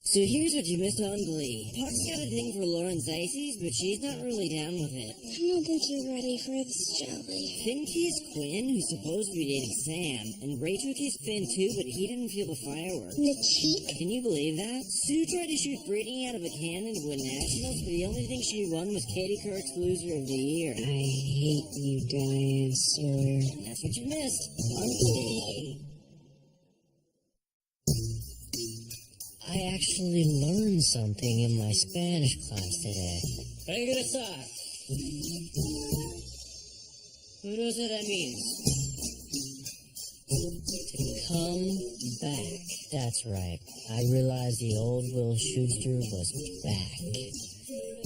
So here's what you missed on Glee. Puck's got a thing for Lauren Zacy's, but she's not really down with it. I don't think you're ready for this, Jelly. Finn kissed Quinn, who's supposed to be dating Sam, and Rachel kissed Finn too, but he didn't feel the fireworks. The cheek? Can you believe that? Sue tried to shoot Brittany out of a cannon to win nationals, but the only thing she won was Katie Couric's Loser of the Year. I hate you, Diane Sawyer. And that's what you missed on Glee. I actually learned something in my Spanish class today. Regresar. Who knows what that means? To come back. That's right. I realized the old Will Schuster was back.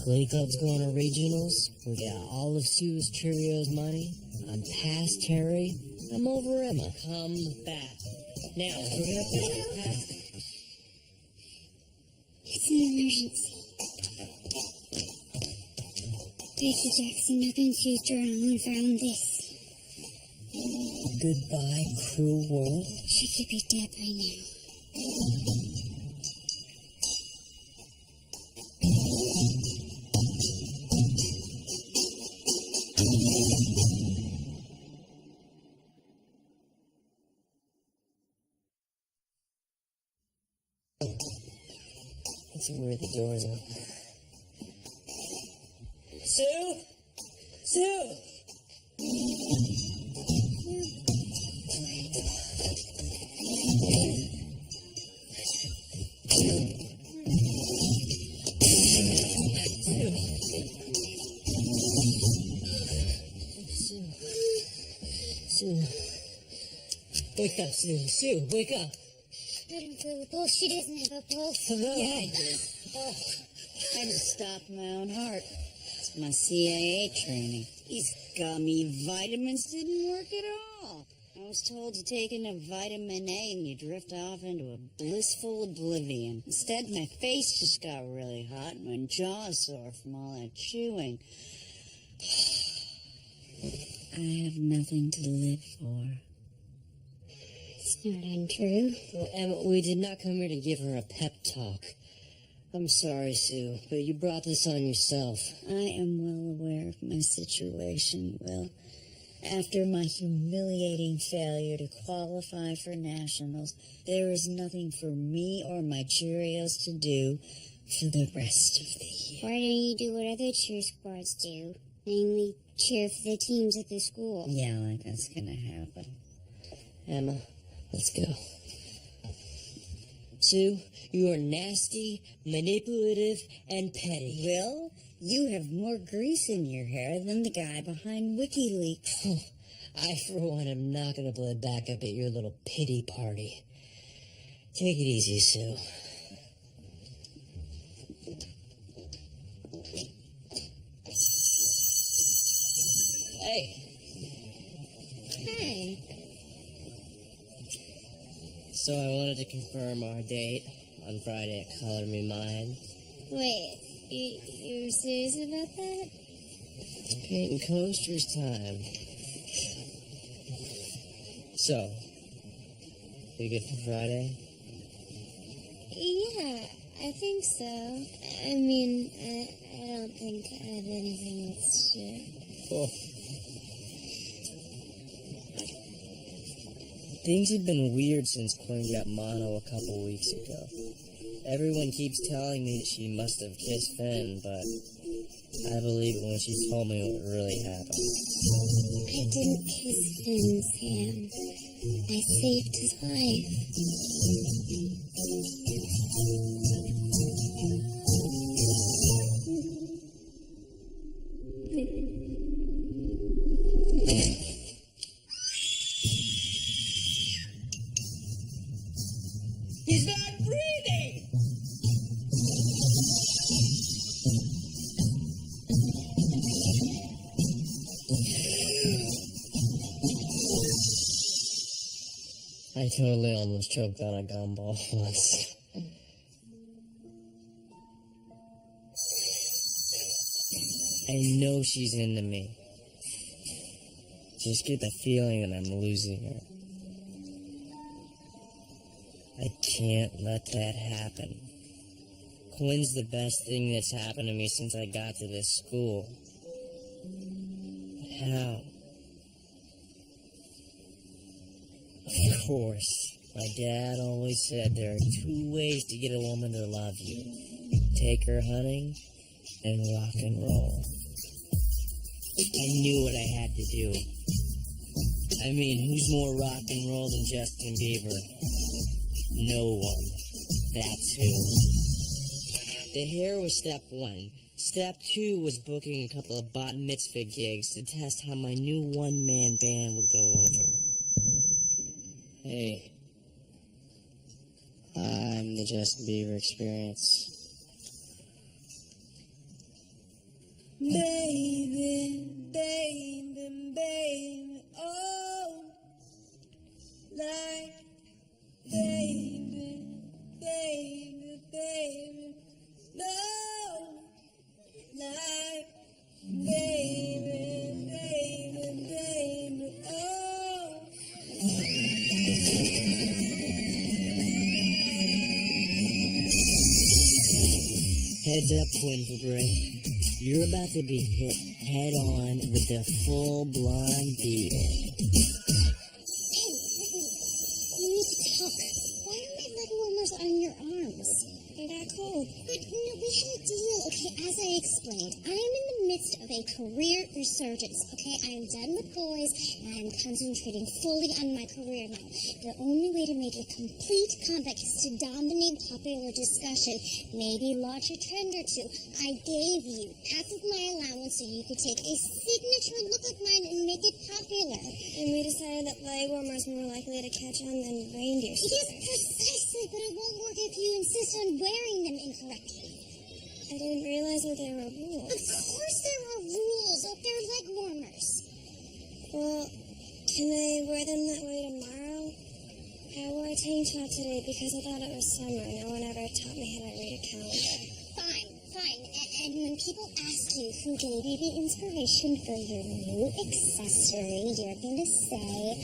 Glee Club's going to regionals. We got all of Sue's Cheerios money. I'm past Terry. I'm over Emma. Come back. Now, it's an emergency. Tracy Jackson, nothing future, only found this. goodbye, cruel world. She could be dead by now. Let's see where the doors are. Sue? Sue! Sue. Wake up, Sue. Sue, wake up. I don't feel a pulse. She doesn't have a pulse. Hello? Yeah, I do. Oh, I just stopped my own heart. It's my CIA training. These gummy vitamins didn't work at all. I was told you take in a vitamin A and you drift off into a blissful oblivion. Instead, my face just got really hot and my jaw sore from all that chewing. I have nothing to live for. It's not untrue. Well, Emma, we did not come here to give her a pep talk. I'm sorry, Sue, but you brought this on yourself. I am well aware of my situation, Will. After my humiliating failure to qualify for nationals, there is nothing for me or my Cheerios to do for the rest of the year. Why don't you do what other cheer squads do? Namely, cheer for the teams at the school. Yeah, like that's gonna happen. Emma, let's go. Sue, you are nasty, manipulative, and petty. Will, you have more grease in your hair than the guy behind WikiLeaks. I, for one, am not going to blow back up at your little pity party. Take it easy, Sue. Hey. Hi. So I wanted to confirm our date on Friday at Color Me Mine. Wait, you're serious about that? Painting coasters time. So, you good for Friday? Yeah, I think so. I mean, I don't think I have anything else to do. Cool. Things have been weird since Quinn got mono a couple weeks ago. Everyone keeps telling me that she must have kissed Finn, but I believe it when she told me what really happened. I didn't kiss Finn, Sam. I saved his life. He's not breathing! I totally almost choked on a gumball once. I know she's into me. Just get the feeling that I'm losing her. I can't let that happen. Quinn's the best thing that's happened to me since I got to this school. How? Of course. My dad always said there are 2 ways to get a woman to love you. Take her hunting and rock and roll. I knew what I had to do. I mean, who's more rock and roll than Justin Bieber? No one. That's who. The hair was step 1. Step 2 was booking a couple of bat mitzvah gigs to test how my new one-man band would go over. Hey. I'm the Justin Bieber experience. Baby, baby, baby, oh, like, baby, baby, baby, no, like, baby, baby, baby, oh. Heads up, Quinville. You're about to be hit head on with the full blind beat. Hey, we need to talk. Why are my leg warmers on your arms? They're that cold. But, we had a deal, okay, as I explained. I am in the midst of a career resurgence, okay? I am done with boys, and I'm concentrating fully on my career now. The only way to make a complete comeback is to dominate popular discussion, maybe launch a trend or two. I gave you half of my allowance so you could take a signature look of mine and make it popular. And we decided that leg warmers were more likely to catch on than reindeer Yes, precisely, but it won't work if you insist on wearing them incorrectly. I didn't realize that there were rules. Of course there are rules. Oh, they're leg warmers. Well, can I wear them that way tomorrow? I wore a tank top today because I thought it was summer. No one ever taught me how to read a calendar. Fine. And when people ask you who gave you the inspiration for your new accessory, you're going to say,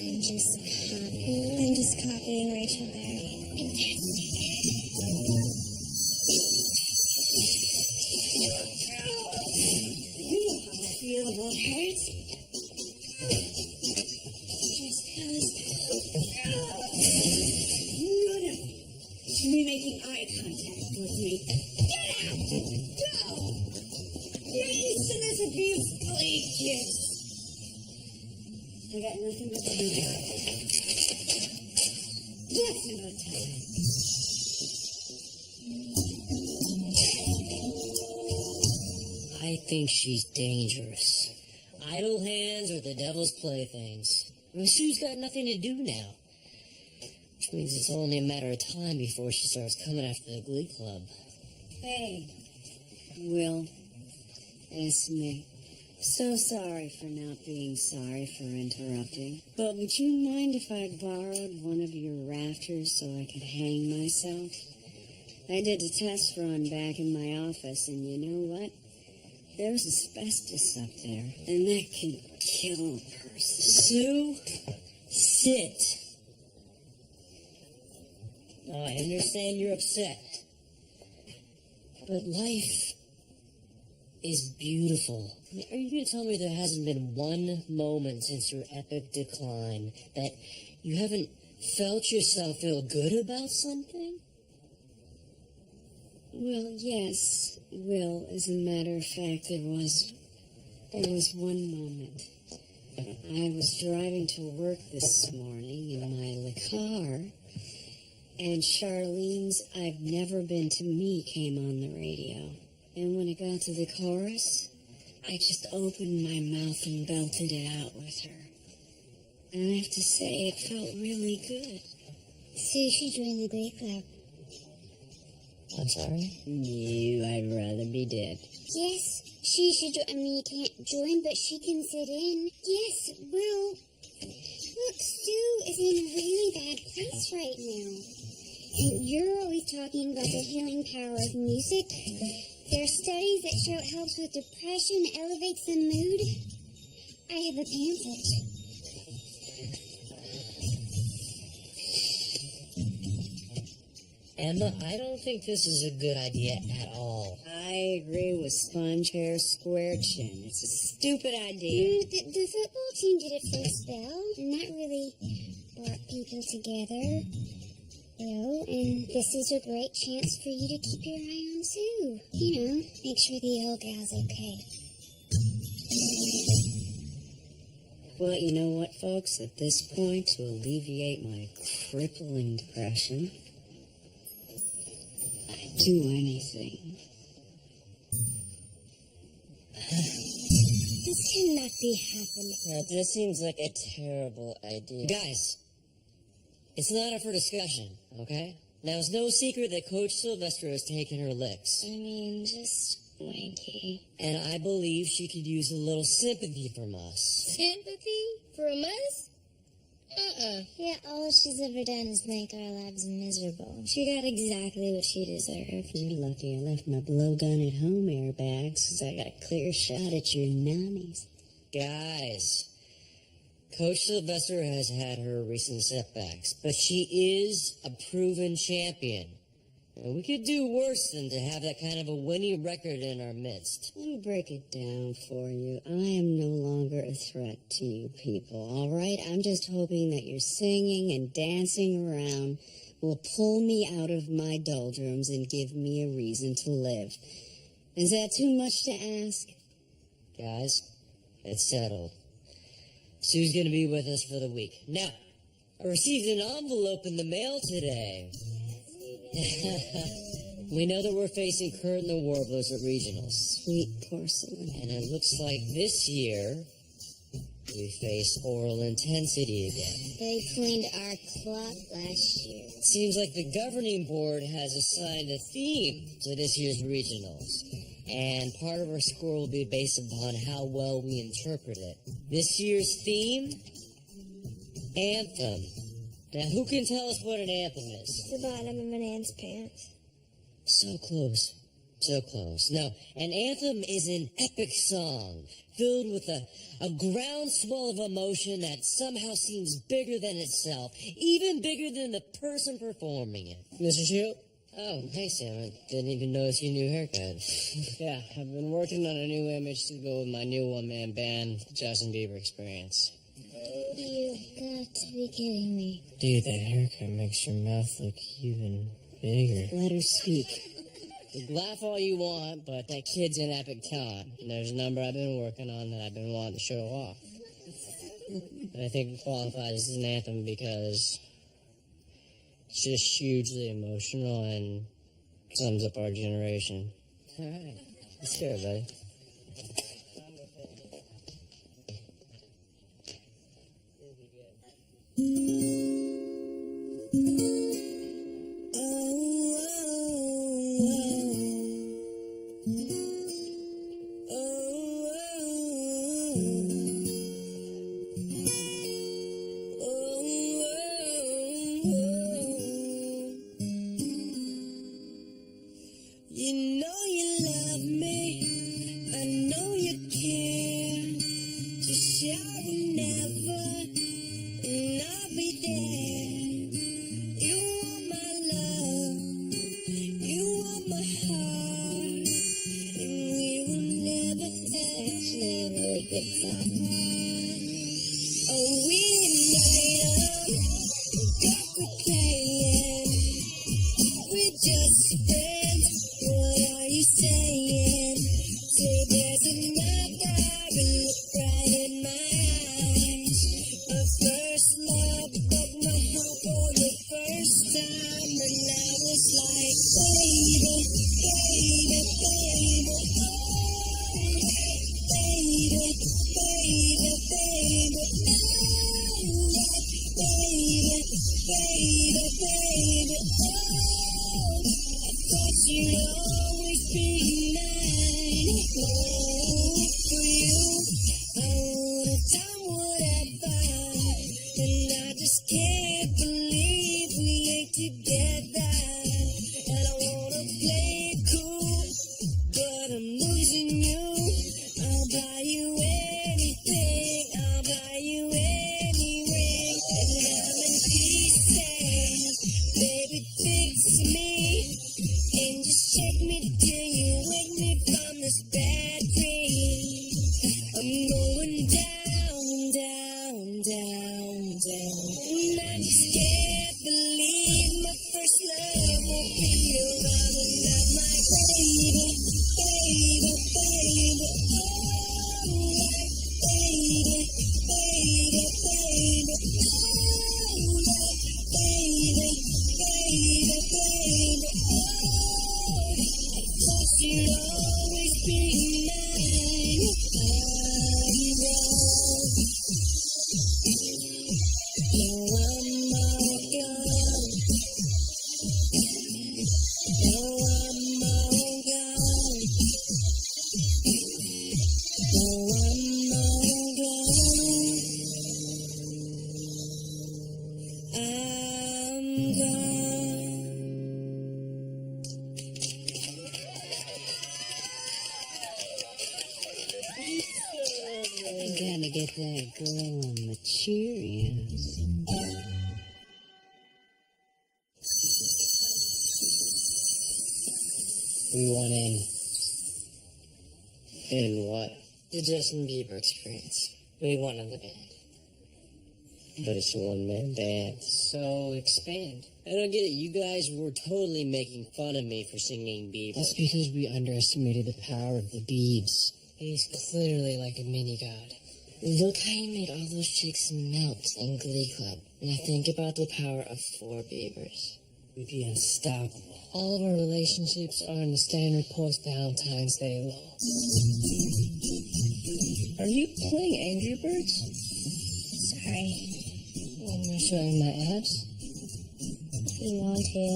I'm just copying Rachel Berry. Fantastic. I feel about height. No. Should be making eye contact with me. Get out! Go! You're used to this abuse, Glee kids. I got nothing but time. Nothing but time. I think she's dangerous. Idle hands are the devil's playthings. Sue's got nothing to do now. Which means it's only a matter of time before she starts coming after the Glee Club. Hey, Will, it's me. So sorry for not being sorry for interrupting. But would you mind if I borrowed one of your rafters so I could hang myself? I did a test run back in my office, and you know what? There's asbestos up there, and that can kill a person. Sue, sit. Now, I understand you're upset. But life is beautiful. I mean, are you going to tell me there hasn't been one moment since your epic decline that you haven't felt yourself feel good about something? Well, yes, Will, as a matter of fact, there was one moment. I was driving to work this morning in my car, and Charlene's I've Never Been to Me came on the radio. And when it got to the chorus, I just opened my mouth and belted it out with her. And I have to say, it felt really good. So you should join the Glee Club. I'm sorry? No, I'd rather be dead. Yes, she should join. I mean, you can't join, but she can sit in. Yes, well, look, Sue is in a really bad place right now. And you're always talking about the healing power of music. There are studies that show it helps with depression, elevates the mood. I have a pamphlet. Emma, I don't think this is a good idea at all. I agree with Sponge Hair Square Chin. It's a stupid idea. The football team did it for a spell, and that really brought people together. And this is a great chance for you to keep your eye on Sue. Make sure the old gal's okay. Well, you know what, folks? At this point, to alleviate my crippling depression, I'd do anything. This cannot be happening. That just seems like a terrible idea. Guys, it's not up for discussion, okay? Now, it's no secret that Coach Sylvester has taken her licks. I mean, just wanky. And I believe she could use a little sympathy from us. Sympathy from us? Yeah, all she's ever done is make our lives miserable. She got exactly what she deserved. You're lucky I left my blowgun at home, airbags, because I got a clear shot at your nannies. Guys, Coach Sylvester has had her recent setbacks, but she is a proven champion. And we could do worse than to have that kind of a winning record in our midst. Let me break it down for you. I am no longer a threat to you people, all right? I'm just hoping that your singing and dancing around will pull me out of my doldrums and give me a reason to live. Is that too much to ask? Guys, it's settled. Sue's gonna be with us for the week. Now, I received an envelope in the mail today. We know that we're facing Kurt and the Warblers at regionals. Sweet porcelain. And it looks like this year, we face Oral Intensity again. They cleaned our clock last year. It seems like the governing board has assigned a theme to this year's regionals. And part of our score will be based upon how well we interpret it. This year's theme? Anthem. Now, who can tell us what an anthem is? The bottom of an ant's pants. So close. So close. No, an anthem is an epic song filled with a groundswell of emotion that somehow seems bigger than itself, even bigger than the person performing it. Mr. Shield? Oh, hey, Sam. I didn't even notice your new haircut. Yeah, I've been working on a new image to go with my new one-man band, Justin Bieber Experience. You got to be kidding me. Dude, that haircut makes your mouth look even bigger. Let her speak. Laugh all you want, but that kid's an epic talent. And there's a number I've been working on that I've been wanting to show off. And I think it qualifies as an anthem because it's just hugely emotional and sums up our generation. All right. Let's hear it, buddy. You know you love me, I know you care. Just shout never, and I'll be there. You want my love, you want my heart, and we will never Actually, a really good song. Oh, we made up, we're playing, we're just friends. What are you saying? Say there's another, look right in my eyes. A first love, but my heart for the first time, and now it's like, baby, baby, baby, oh, baby, baby, baby, oh, baby, baby, baby, oh. Thought you'd always be mine. Oh, for you, I would have done whatever. And I just can't believe we ain't together. And I wanna play it cool, but I'm losing you. I'll buy you anything, I'll buy you any ring. And I'm in pieces, baby, fix me. this love won't feel right without my baby, baby, baby. Alright, baby, baby, baby. Alright, baby, baby, baby. Alright, thought you'd always be mine. Gotta get that glow on the Cheerios. We want in what? The Justin Bieber experience. We want in the band. But it's a one-man band. So expand. I don't get it. You guys were totally making fun of me for singing Bieber. That's because we underestimated the power of the Biebs. He's clearly like a mini god. Look how he made all those chicks melt in Glee Club. Now think about the power of 4 Biebers. We'd be unstoppable. All of our relationships are in the standard post-Valentine's Day low. Are you playing Angry Birds? Sorry. Want me to show you my abs? You want to?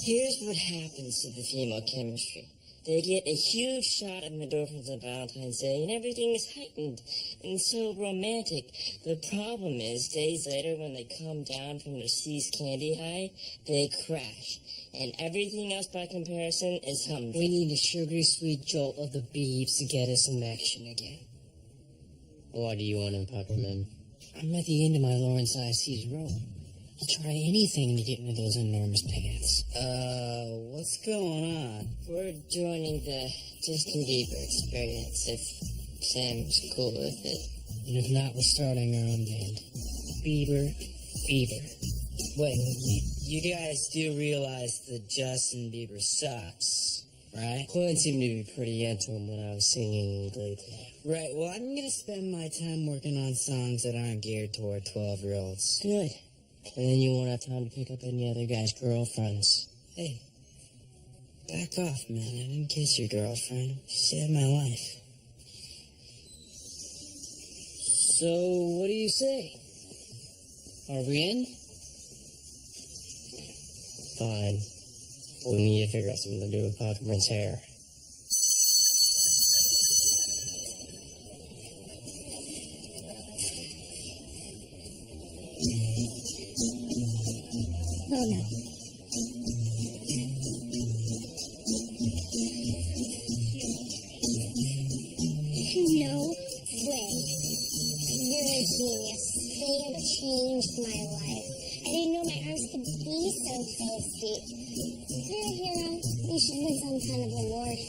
Here's what happens to the female chemistry. They get a huge shot of endorphins on Valentine's Day, and everything is heightened and so romantic. The problem is, days later, when they come down from their seized candy high, they crash. And everything else by comparison is humdrum. We need a sugary sweet jolt of the Biebs to get us in action again. Why do you want him, Peppermint? I'm at the end of my Lawrence I.C.'s rope. I'll try anything to get into those enormous pants. What's going on? We're joining the Justin Bieber experience, if Sam's cool with it. And if not, we're starting our own band. Bieber. Wait, you guys do realize that Justin Bieber sucks, right? Clint seemed to be pretty into him when I was singing Glee Club. Right, well, I'm gonna spend my time working on songs that aren't geared toward 12-year-olds. Good. And then you won't have time to pick up any other guys' girlfriends. Hey, back off, man. I didn't kiss your girlfriend. She saved my life. So, what do you say? Are we in? Fine. We need to figure out something to do with Peppermint's hair. Oh no. No way. You're a genius. They have changed my life. I didn't know my arms could be so tasty. You're a hero. You should win some kind of award.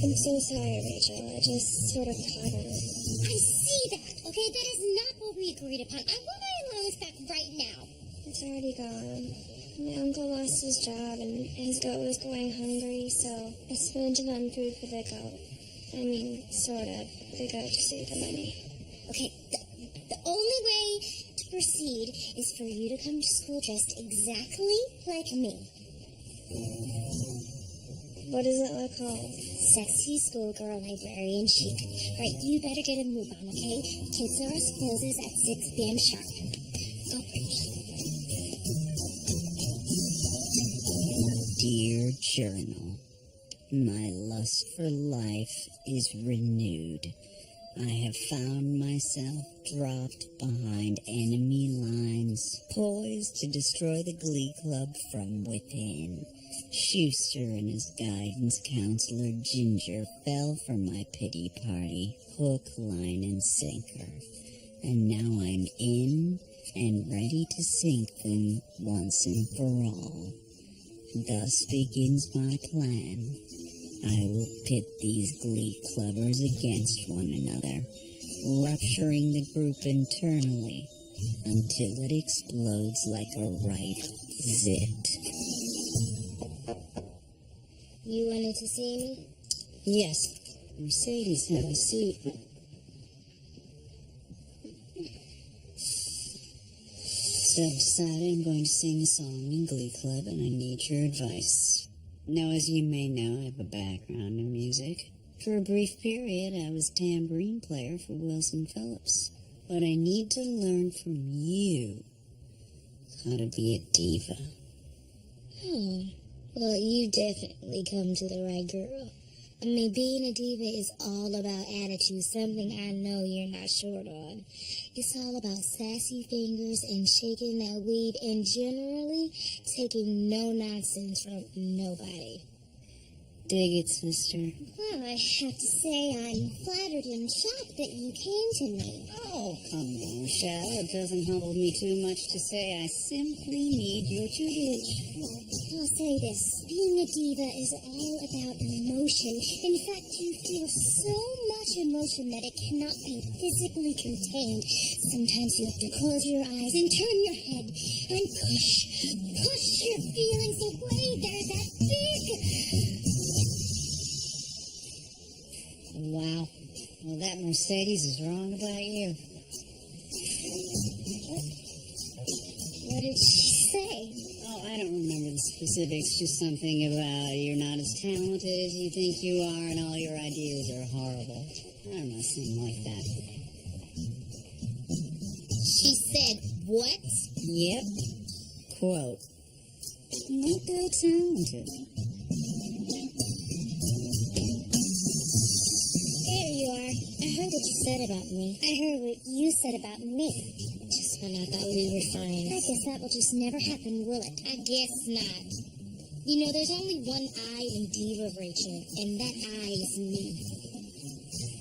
I'm so sorry, Rachel. I just sort of caught on. I see that. Okay, that is not what we agreed upon. I want my allowance back right now. It's already gone. My uncle lost his job and his goat was going hungry, so I spent it on food for the goat. I mean, sort of. The goat to save the money. Okay, the only way to proceed is for you to come to school dressed exactly like me. What does it look like? Sexy schoolgirl librarian chic. Right, you better get a move on, okay? Kids R Us closes at 6 p.m. sharp. Go, Dear Journal, my lust for life is renewed. I have found myself dropped behind enemy lines, poised to destroy the Glee Club from within. Schuster and his guidance counselor Ginger fell for my pity party, hook, line, and sinker. And now I'm in and ready to sink them once and for all. Thus begins my plan. I will pit these Glee clubbers against one another, rupturing the group internally until it explodes like a ripe zit. You wanted to see me? Yes, Mercedes, have a seat. So I've decided I'm going to sing a song in Glee Club, and I need your advice. Now, as you may know, I have a background in music. For a brief period, I was tambourine player for Wilson Phillips. But I need to learn from you how to be a diva. Well, you definitely come to the right girl. I mean, being a diva is all about attitude, something I know you're not short on. It's all about sassy fingers and shaking that weed and generally taking no nonsense from nobody. Dig it, sister. Well, I have to say I'm flattered and shocked that you came to me. Oh, come on, Shell. It doesn't humble me too much to say I simply need your tutelage. I'll say this. Being a diva is all about emotion. In fact, you feel so much emotion that it cannot be physically contained. Sometimes you have to close your eyes and turn your head and push your feelings away. They're that big. Wow. Well, that Mercedes is wrong about you. What did she say? Oh, I don't remember the specifics. Just something about you're not as talented as you think you are and all your ideas are horrible. I don't know, something like that. She said, what? Yep. Quote. Not that talented. There you are. I heard what you said about me. I heard what you said about me. Just when I thought we were fine. I guess that will just never happen, will it? I guess not. You know, there's only one I in Diva, Rachel, and that I is me.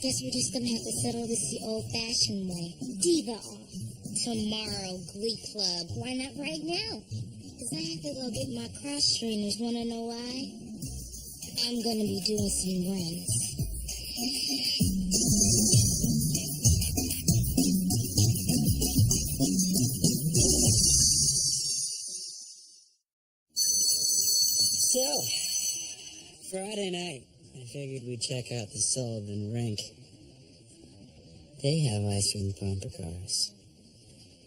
Guess we're just gonna have to settle this the old-fashioned way. Diva off. Tomorrow, Glee Club. Why not right now? Because I have to go get my cross trainers. Wanna know why? I'm gonna be doing some runs. So, Friday night, I figured we'd check out the Sullivan Rink. They have ice cream bumper cars.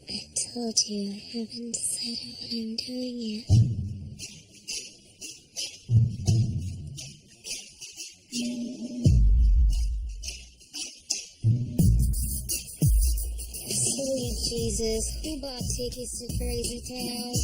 I told you I haven't decided what I'm doing yet. Sweet Jesus, who bought tickets to Crazy Town?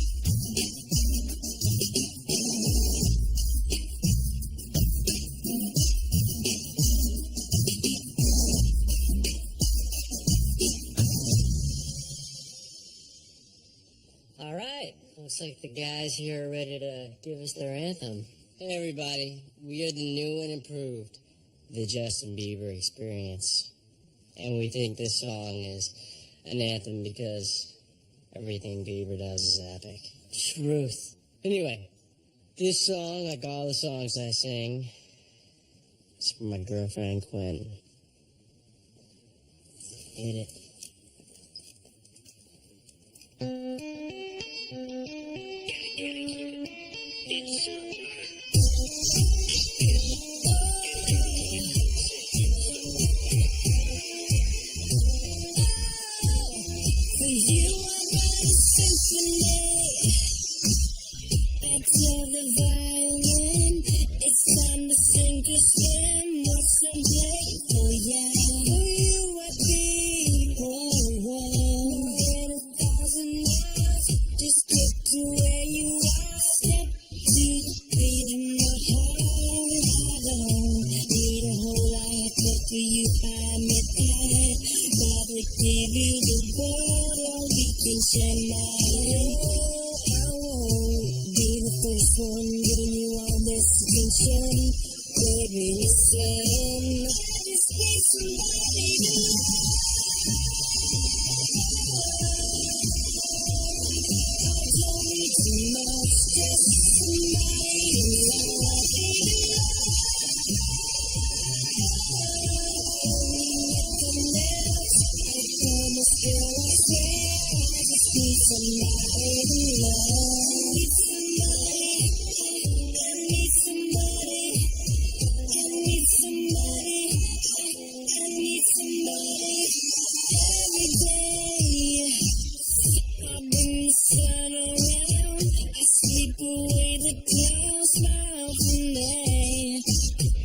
All right, looks like the guys here are ready to give us their anthem. Hey everybody, we are the new and improved, the Justin Bieber Experience. And we think this song is an anthem because everything Bieber does is epic. Truth. Anyway, this song, like all the songs I sing, is for my girlfriend Quinn. Hit it. need somebody to love. I need somebody. I need somebody. I need somebody. Every day I bring the sun around. I sleep away the clouds, smile for me.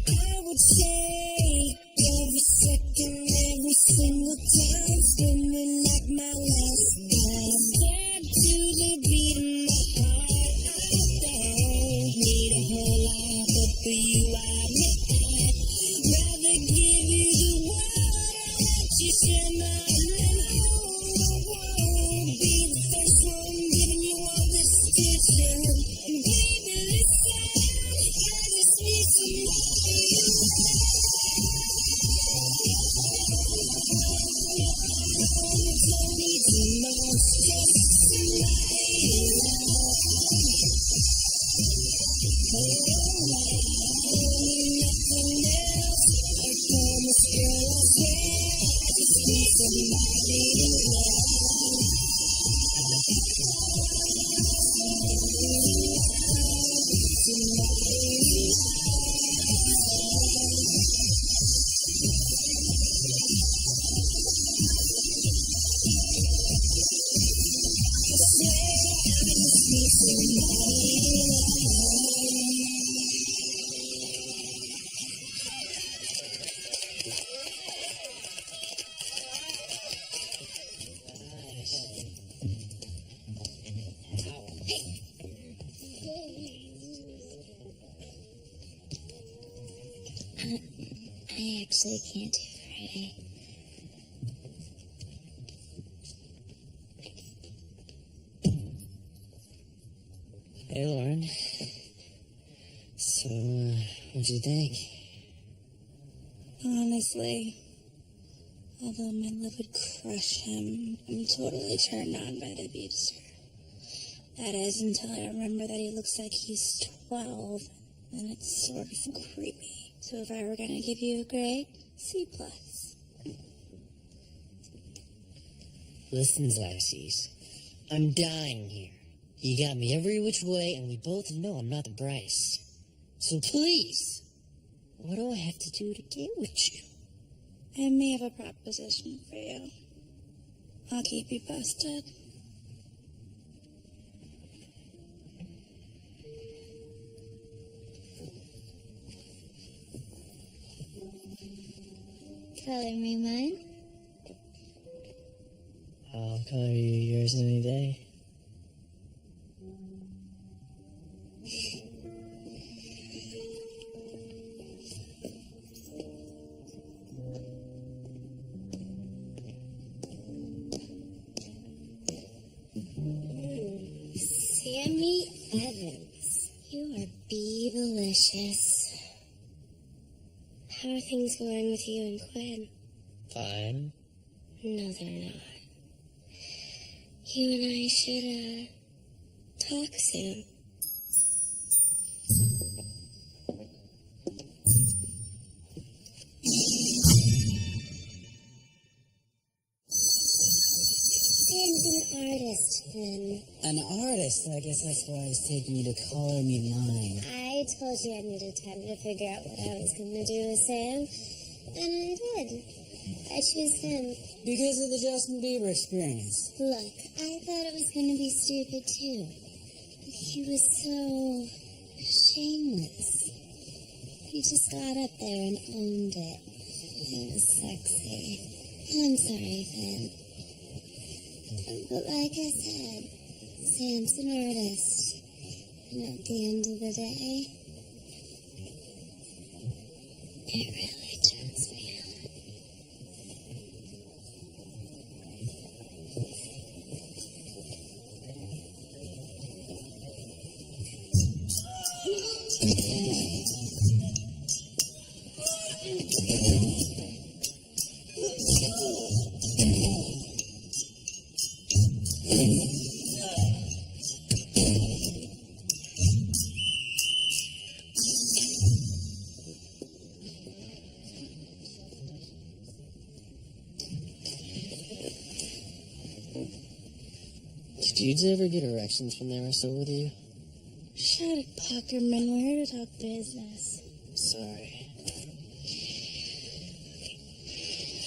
I would take every second, every single time, spinning like my last time. Step to the beat of my heart. I don't need a whole lot, but for you I may. Rather give you the world, I'll let you share mine. And I won't be the first one giving you all this attention. And baby, listen, I just need somebody. Don't need too much, just somebody to love. Nothing else. I promise, girl, I swear. I just need somebody to love. I swear, I just need somebody to love. I actually can't do Friday. Hey, Lauren. So, what'd you think? Honestly, although my love would crush him, I'm totally turned on by the beats. That is until I remember that he looks like he's 12, and it's sort of creepy. So if I were gonna give you a grade, C+. Listen, lassies. I'm dying here. You got me every which way, and we both know I'm not the Bryce. So please, what do I have to do to get with you? I may have a proposition for you. I'll keep you posted. Color me mine. I'll color you yours any day. Sammy Evans, you are be-delicious. How are things going with you and Quinn? Fine. No, they're not. You and I should, talk soon. Sam's an artist, then. An artist? I guess that's why he's taking you to color me mine. I told you I needed time to figure out what I was going to do with Sam, and I did. I choose him. Because of the Justin Bieber experience. Look, I thought it was going to be stupid, too. But he was so shameless. He just got up there and owned it. It was sexy. I'm sorry, Finn. But like I said, Sam's an artist. And at the end of the day, it really turns me on. dudes ever get erections when they wrestle with you? Shut it, Puckerman. We're here to talk business. Sorry.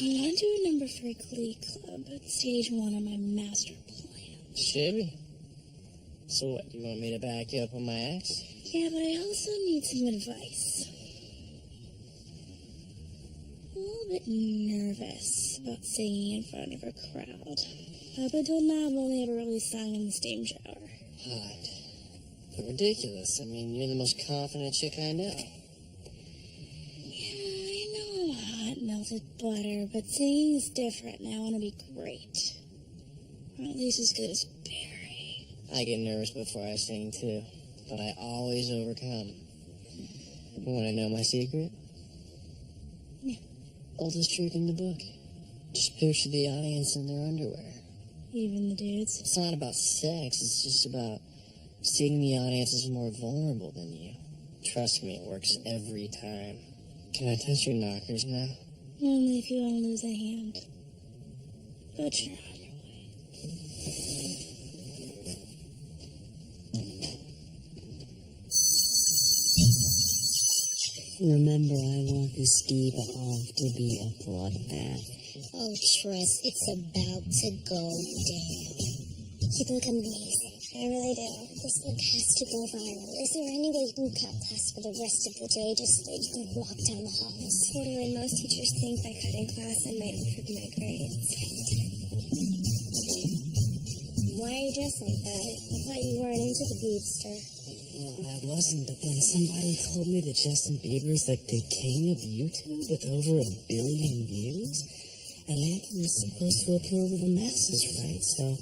I want to do a number for Glee Club at stage 1 of my master plan. Chevy? So what, you want me to back you up on my act? Yeah, but I also need some advice. A little bit nervous about singing in front of a crowd. Up until now, I've only ever really sung in the steam shower. Hot. But ridiculous. I mean, you're the most confident chick I know. Yeah, I know I'm hot, melted butter, but singing's different, and I want to be great. Or at least as good as Barry. I get nervous before I sing, too. But I always overcome. You want to know my secret? Yeah. Oldest trick in the book. Just picture the audience in their underwear. Even the dudes. It's not about sex, it's just about seeing the audience as more vulnerable than you. Trust me, it works every time. Can I touch your knockers now? Only if you want to lose a hand. But you're on your way. Remember, I want this diva off to be a bloodbath. Oh, Tress, it's about to go down. You look amazing. I really do. This look has to go viral. Is there any way you can cut class for the rest of the day just so you can walk down the halls? Totally. Most teachers think by cutting class I might improve my grades. Why are you dressed like that? I thought you weren't into the beatster. Well, I wasn't, but then somebody told me that Justin Bieber's like the king of YouTube with over 1 billion views. And anthem is supposed to appeal to the masses, right? So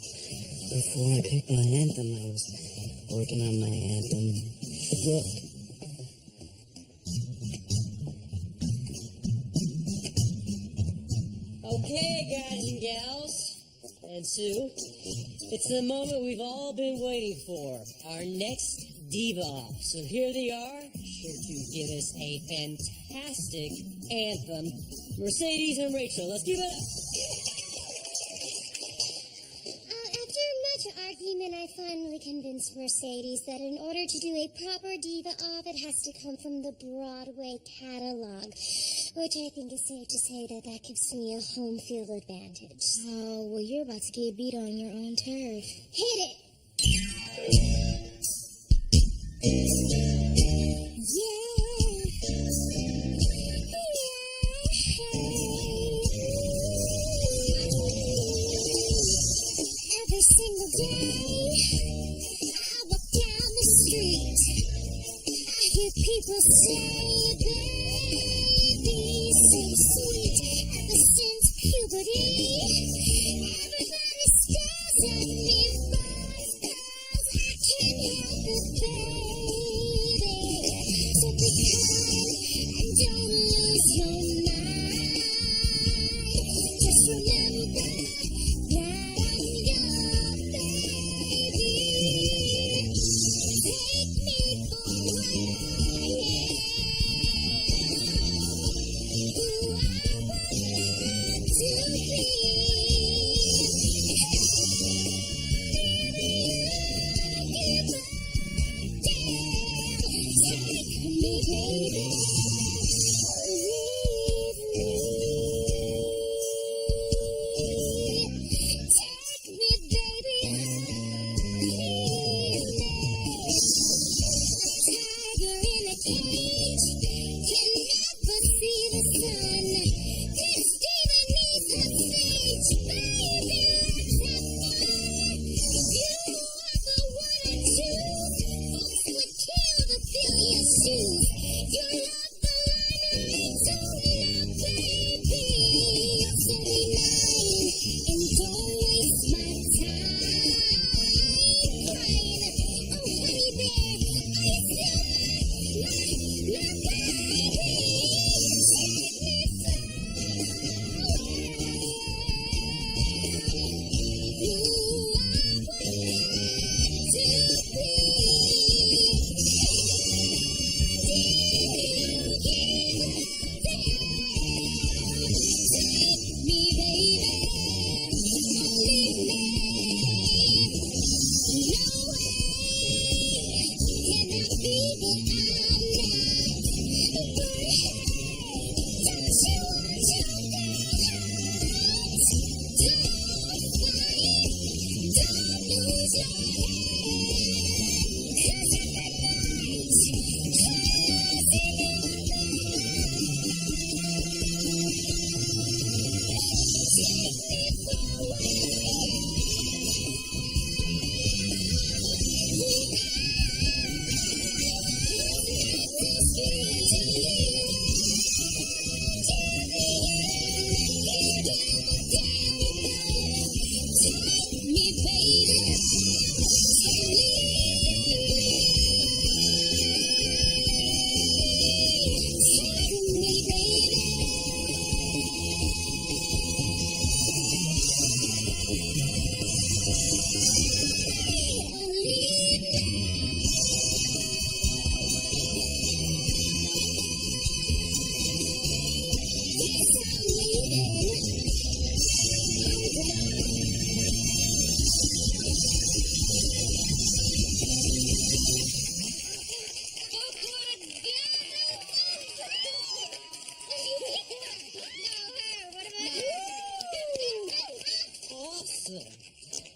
before I picked my anthem, I was working on my anthem book. Okay, guys and gals, and Sue, it's the moment we've all been waiting for. Our next diva off. So here they are, sure to give us a fantastic anthem. Mercedes and Rachel, let's give it up. After much argument, I finally convinced Mercedes that in order to do a proper diva off, it has to come from the Broadway catalog, which I think is safe to say that gives me a home field advantage. Oh, well, you're about to get beat on your own turf. Hit it! Every single day, I walk down the street. I hear people say, baby, so sweet. Ever since puberty, everybody stares at me, boys, girls, I can't help it, baby. So be kind and don't lose your mind. Just remember that I'm your baby. Take me for what I am. Who I want to be. Take me, baby. Leave me. Take me, baby. Leave me. A tiger in a cage can never see the sun. This diva needs a stage.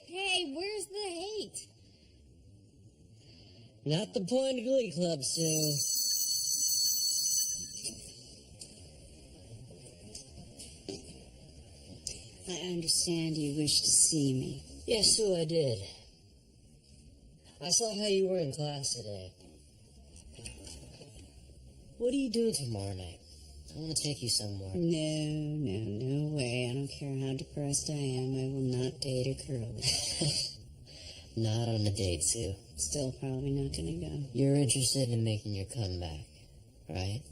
Hey, where's the hate? Not the point of Glee Club, Sue. I understand you wish to see me. Yes, Sue, I did. I saw how you were in class today. What are you doing tomorrow night? I want to take you somewhere. No way. I don't care how depressed I am. I will not date a curly. Not on a date, Sue. Still probably not gonna go. You're interested in making your comeback, right?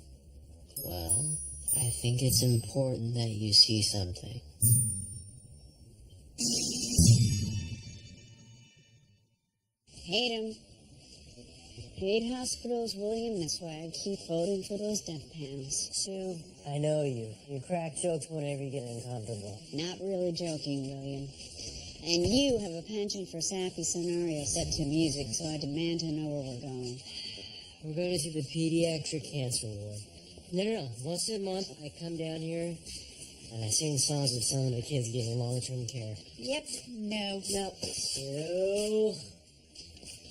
Well, I think it's important that you see something. Hate him. Hate hospitals, William. That's why I keep voting for those death panels. Sue, I know you. You crack jokes whenever you get uncomfortable. Not really joking, William. And you have a penchant for sappy scenarios set to music, so I demand to know where we're going. We're going to the pediatric cancer ward. No. Once a month, I come down here and I sing songs with some of the kids getting long-term care. Yep. No. Sue.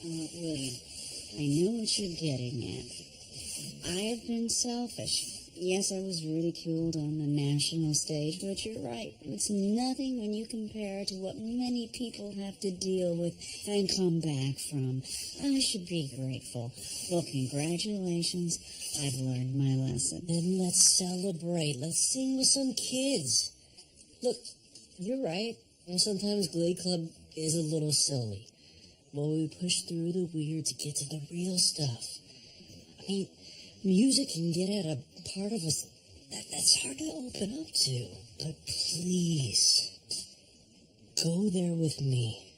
William, I know what you're getting at. I have been selfish. Yes, I was ridiculed on the national stage, but you're right. It's nothing when you compare it to what many people have to deal with and come back from. I should be grateful. Well, congratulations. I've learned my lesson. Then let's celebrate. Let's sing with some kids. Look, you're right. And sometimes Glee Club is a little silly. But we push through the weird to get to the real stuff. I mean, music can get at a part of us that's hard to open up to. But please, go there with me.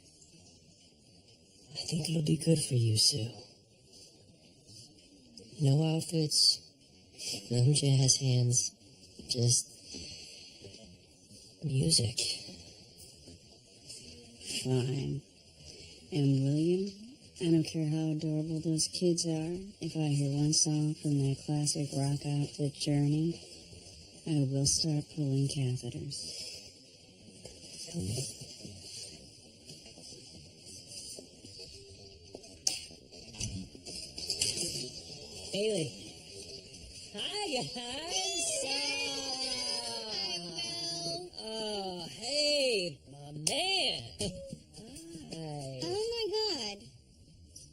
I think it'll be good for you, Sue. No outfits, no jazz hands, just music. Fine. And William, I don't care how adorable those kids are. If I hear one song from that classic rock outfit Journey, I will start pulling catheters. Haley. Hi, guys. Oh, hey, my man. Hi. Oh my god.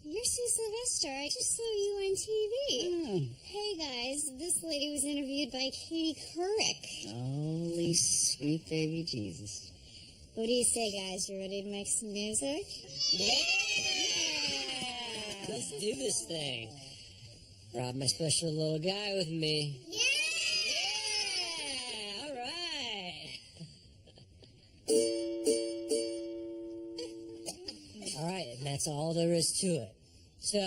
You're Sue Sylvester. I just saw you on TV. Hey guys, this lady was interviewed by Katie Couric. Holy sweet baby Jesus. What do you say, guys? You ready to make some music? Yeah! Let's do this thing. Brought my special little guy with me. Yeah! All right. All right, and that's all there is to it. So,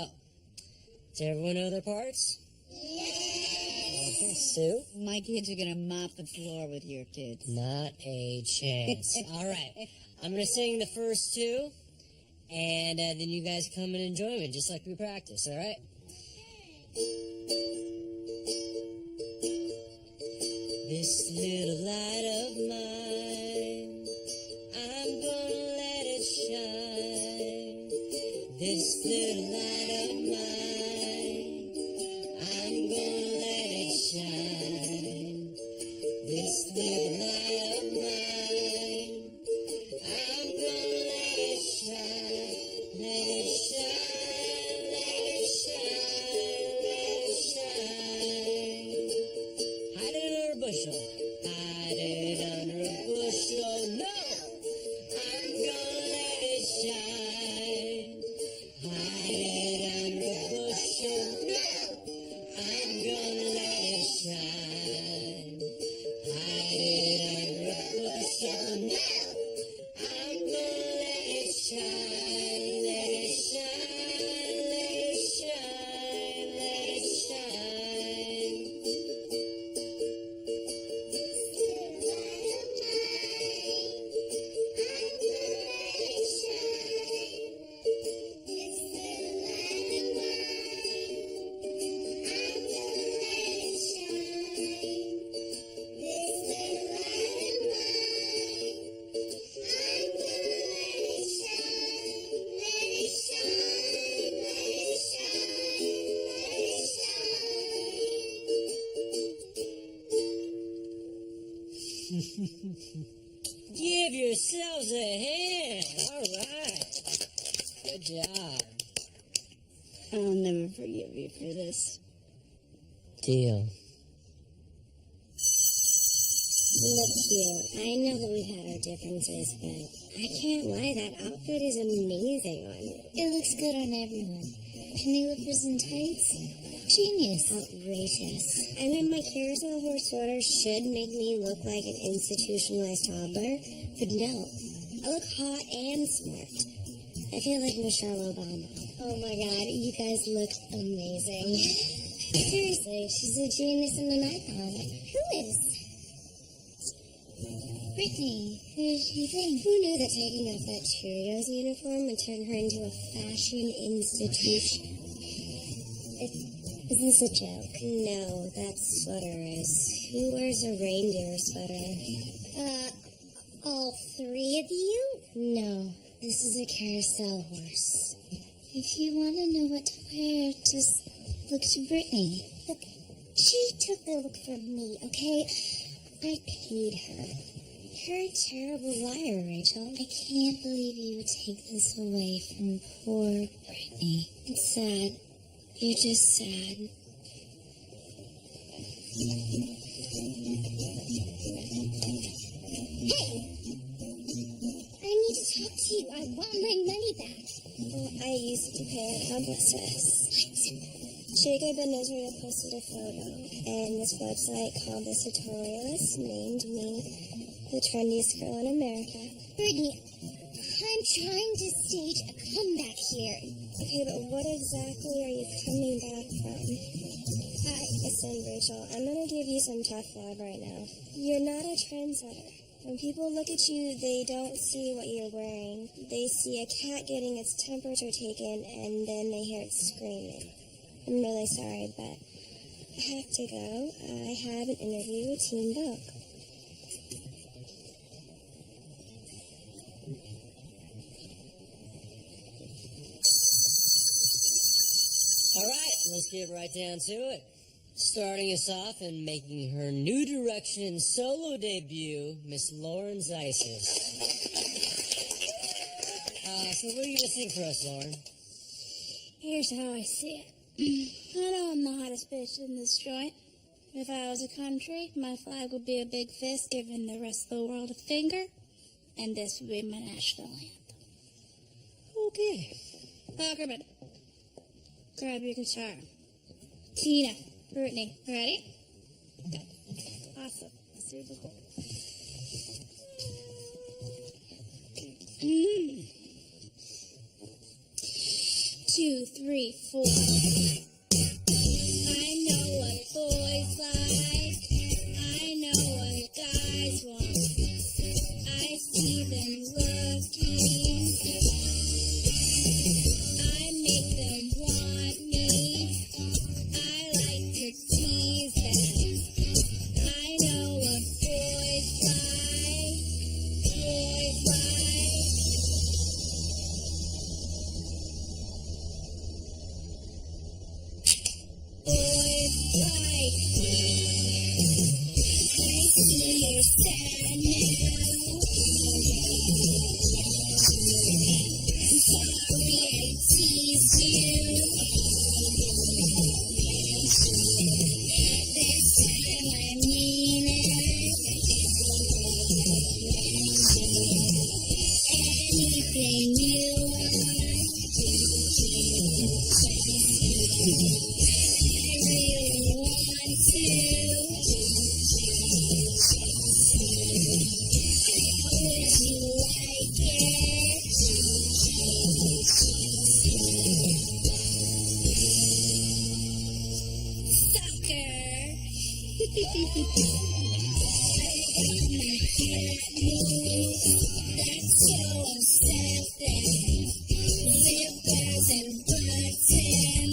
does everyone know their parts? Okay, Sue? My kids are gonna mop the floor with your kids. Not a chance. All right, I'm gonna sing the first two, and then you guys come and enjoy me, just like we practice. All right? This little light of mine, I'm gonna let it shine. This little light of mine, I'm gonna let it shine. This little light of mine. Give yourselves a hand. All right. Good job. I'll never forgive you for this. Deal. Look here, I know that we've had our differences, but I can't lie, that outfit is amazing on you. It looks good on everyone. Penelope's in tights? Genius. Outrageous. I mean, my carousel horse sweater should make me look like an institutionalized toddler, but no. I look hot and smart. I feel like Michelle Obama. Oh my god, you guys look amazing. Seriously, she's a genius and an icon. Who is? Brittany, who did you think? Who knew that taking off that Cheerios uniform would turn her into a fashion institution? Is this a joke? No, that sweater is. Who wears a reindeer sweater? All three of you? No, this is a carousel horse. If you want to know what to wear, just look to Brittany. Look, she took the look from me, okay? I paid her. You're a terrible liar, Rachel. I can't believe you would take this away from poor Brittany. It's sad. You're just sad. Hey! I need to talk to you. I want my money back. Well, I used to pay accomplices. Jacob and Israel posted a photo, and this website called The Sartorialist named me the trendiest girl in America. Brittany, I'm trying to stage a comeback here. Okay, but what exactly are you coming back from? Listen, Rachel, I'm gonna give you some tough love right now. You're not a trendsetter. When people look at you, they don't see what you're wearing. They see a cat getting its temperature taken, and then they hear it screaming. I'm really sorry, but I have to go. I have an interview with Team Bob. All right, let's get right down to it. Starting us off and making her New Direction solo debut, Miss Lauren Zeises. So what are you going to sing for us, Lauren? Here's how I see it. I know I'm the hottest bitch in this joint. If I was a country, my flag would be a big fist giving the rest of the world a finger, and this would be my national anthem. Okay. Ackerman, grab your guitar. Tina, Brittany, ready? Go. Awesome. Super cool. 2, 3, 4. I know what boys like. I know what guys want. I see them looking. I make them want me. I like to tease them. I know what boys like. Boys like. Boys like me. I see you're sad now. I'm sorry I teased you. This time I mean it. Anything you want. I really want to. How would you like it? Sucker. That's so upsetting. Zippers and buttons, fun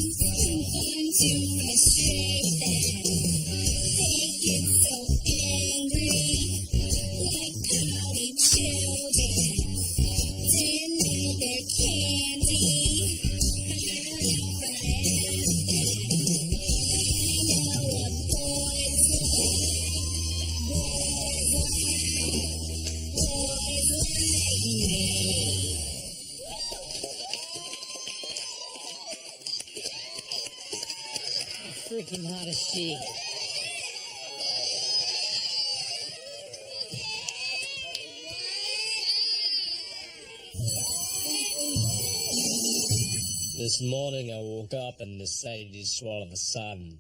to frustrate them. They get so angry, like pouty children. Deny their candy. I know what boys like. Freaking hot as she. This morning I woke up and decided to swallow the sun.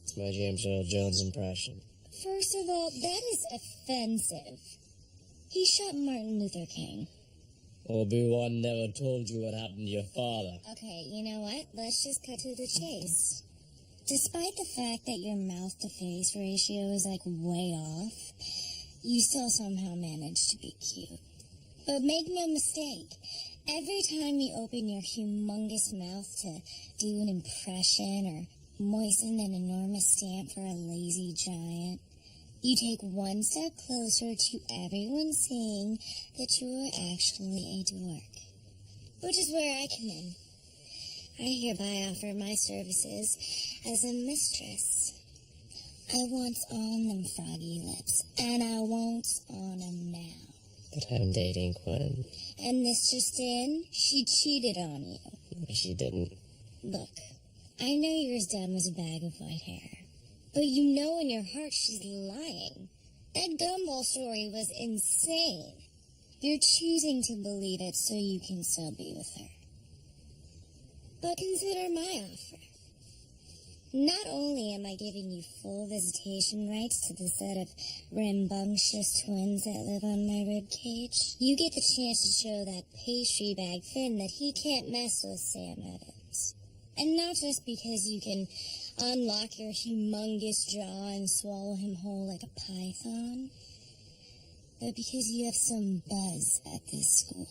It's my James Earl Jones impression. First of all, that is offensive. He shot Martin Luther King. Obi-Wan never told you what happened to your father. Okay, you know what? Let's just cut to the chase. Despite the fact that your mouth-to-face ratio is like way off, you still somehow manage to be cute. But make no mistake, every time you open your humongous mouth to do an impression or moisten an enormous stamp for a lazy giant, you take one step closer to everyone seeing that you are actually a dork. Which is where I come in. I hereby offer my services as a mistress. I once on them froggy lips, and I won't on them now. But I'm dating Quinn. And this just in, she cheated on you. She didn't. Look, I know you're as dumb as a bag of white hair. But you know in your heart she's lying. That gumball story was insane. You're choosing to believe it so you can still be with her. But consider my offer. Not only am I giving you full visitation rights to the set of rambunctious twins that live on my ribcage, you get the chance to show that pastry bag Finn that he can't mess with Sam Evans. And not just because you can unlock your humongous jaw and swallow him whole like a python, but because you have some buzz at this school.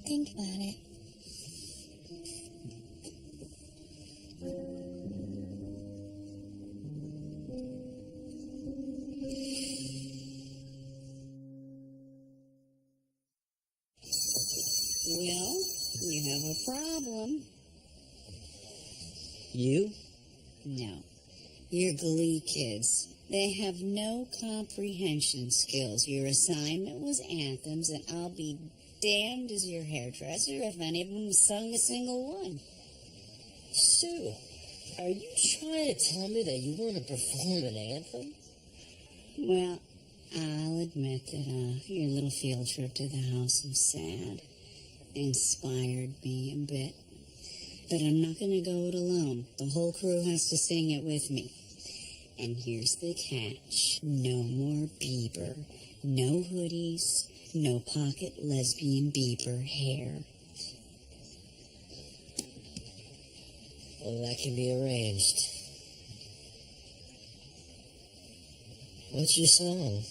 Think about it. Well, you have a problem. You? No. Your Glee kids. They have no comprehension skills. Your assignment was anthems, and I'll be damned as your hairdresser if any of them sung a single one. Sue, are you trying to tell me that you want to perform an anthem? Well, I'll admit that your little field trip to the House of Sad inspired me a bit. But I'm not going to go it alone. The whole crew has to sing it with me. And here's the catch. No more Bieber. No hoodies. No pocket lesbian Bieber hair. Well, that can be arranged. What's your song?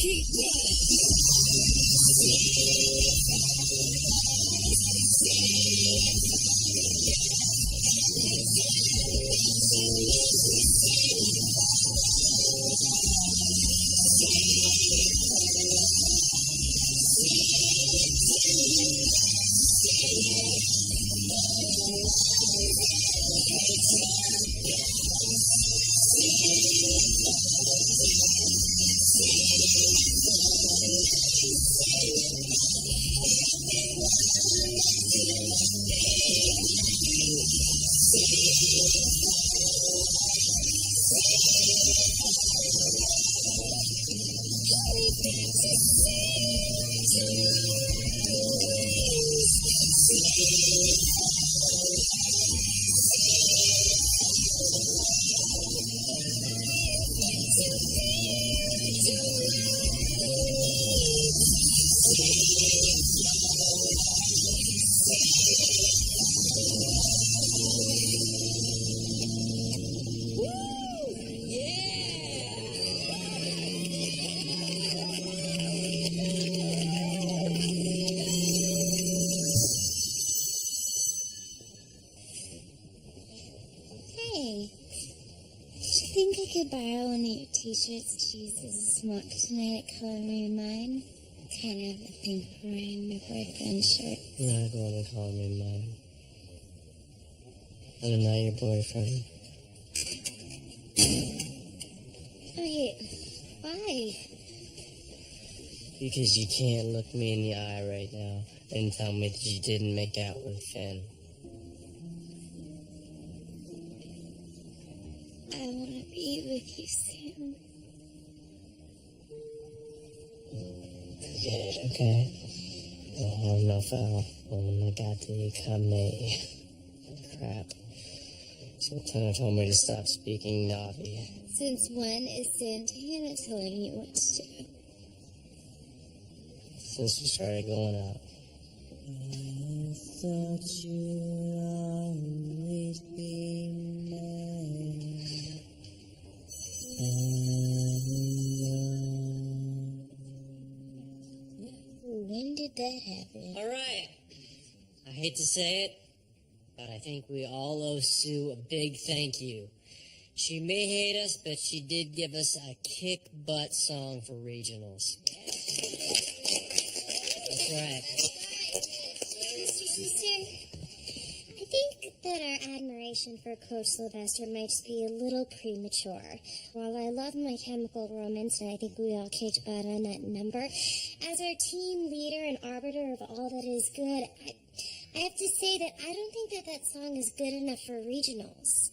keep running. Hey, do you think I could borrow one of your t-shirts to use as a smock tonight at Color Me Mine? Kind of have a pink wearing my boyfriend's shirt. You're not going to call me mine. I'm not your boyfriend. Wait, why? Because you can't look me in the eye right now and tell me that you didn't make out with Finn. I want to be with you, Sam. Forget it, okay? No harm, no foul. Only got to come me. Crap. Santana told me to stop speaking Navi. Since when is Santana telling you what to do? Since we started going out. I thought you would always be mine. When did that happen? All right. I hate to say it, but I think we all owe Sue a big thank you. She may hate us, but she did give us a kick-butt song for regionals. That's right. Mr. Sister, I think that our admiration for Coach Sylvester might just be a little premature. While I love My Chemical Romance, and I think we all kicked butt on that number, as our team leader and arbiter of all that is good, I have to say that I don't think that that song is good enough for regionals.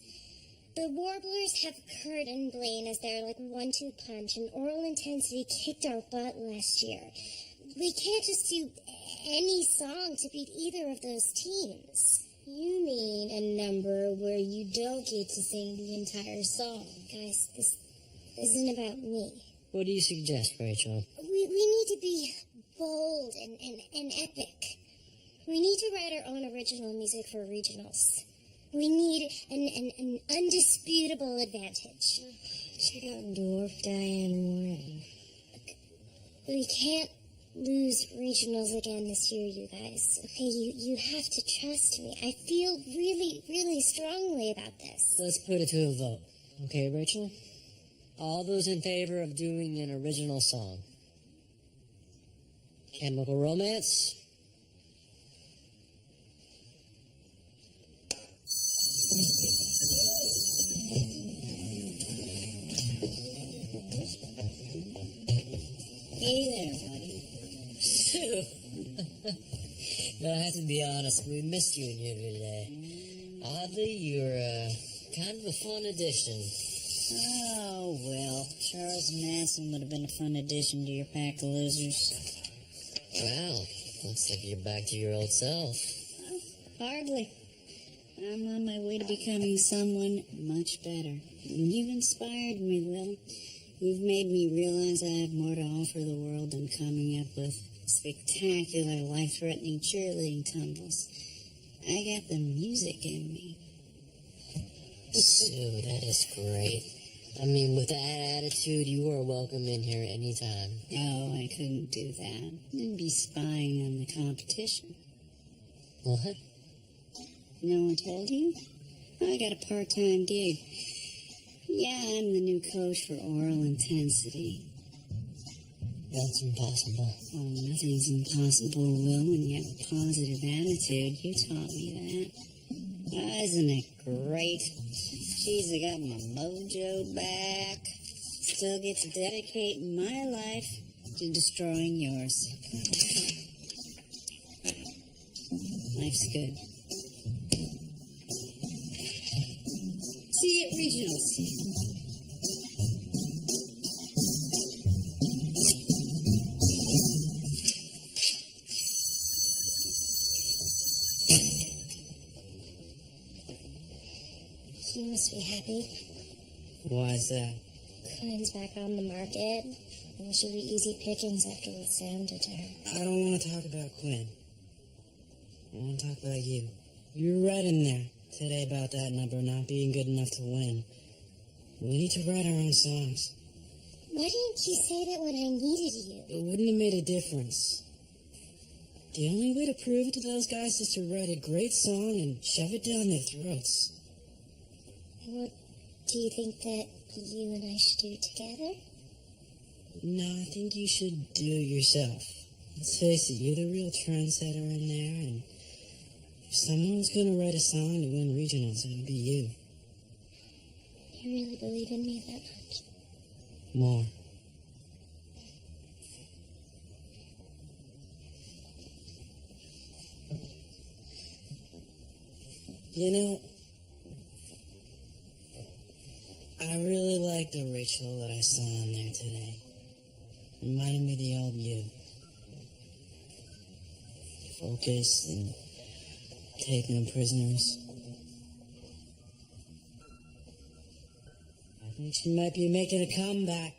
The Warblers have Kurt and Blaine as their, 1-2 punch, and Oral Intensity kicked our butt last year. We can't just do any song to beat either of those teams. You mean a number where you don't get to sing the entire song? Guys, this isn't about me. What do you suggest, Rachel? We need to be bold and epic. We need to write our own original music for regionals. We need an undisputable advantage. Check out Dwarf Diane Warren. We can't lose regionals again this year, you guys. Okay, you have to trust me. I feel really, really strongly about this. Let's put it to a vote. Okay, Rachel? All those in favor of doing an original song? Chemical Romance? Hey there, buddy. Sue! No, I have to be honest, we missed you in here today. Oddly, you're kind of a fun addition. Oh, well, Charles Manson would have been a fun addition to your pack of losers. Wow, looks like you're back to your old self. Hardly. I'm on my way to becoming someone much better. You've inspired me, Will. You've made me realize I have more to offer the world than coming up with spectacular, life-threatening cheerleading tumbles. I got the music in me. Sue, that is great. I mean, with that attitude, you are welcome in here anytime. Oh, I couldn't do that. I'd be spying on the competition. What? No one told you? I got a part-time gig. Yeah, I'm the new coach for Oral Intensity. That's impossible. Oh, nothing's impossible, Will, when you have a positive attitude. You taught me that. Isn't it great? Jeez, I got my mojo back. Still get to dedicate my life to destroying yours. Life's good. See you at regionals. You must be happy. Why is that? Quinn's back on the market. And it should be easy pickings after what Sam did to her. I don't want to talk about Quinn. I want to talk about you. You were right in there today about that number not being good enough to win. We need to write our own songs. Why didn't you say that when I needed you? It wouldn't have made a difference. The only way to prove it to those guys is to write a great song and shove it down their throats. What do you think that you and I should do together? No, I think you should do it yourself. Let's face it, you're the real trendsetter in there, and if someone's gonna write a song to win regionals, it would be you. You really believe in me that much? More. You know, I really like the Rachel that I saw in there today. Reminded me of the old you. Focused and taking them prisoners. I think she might be making a comeback.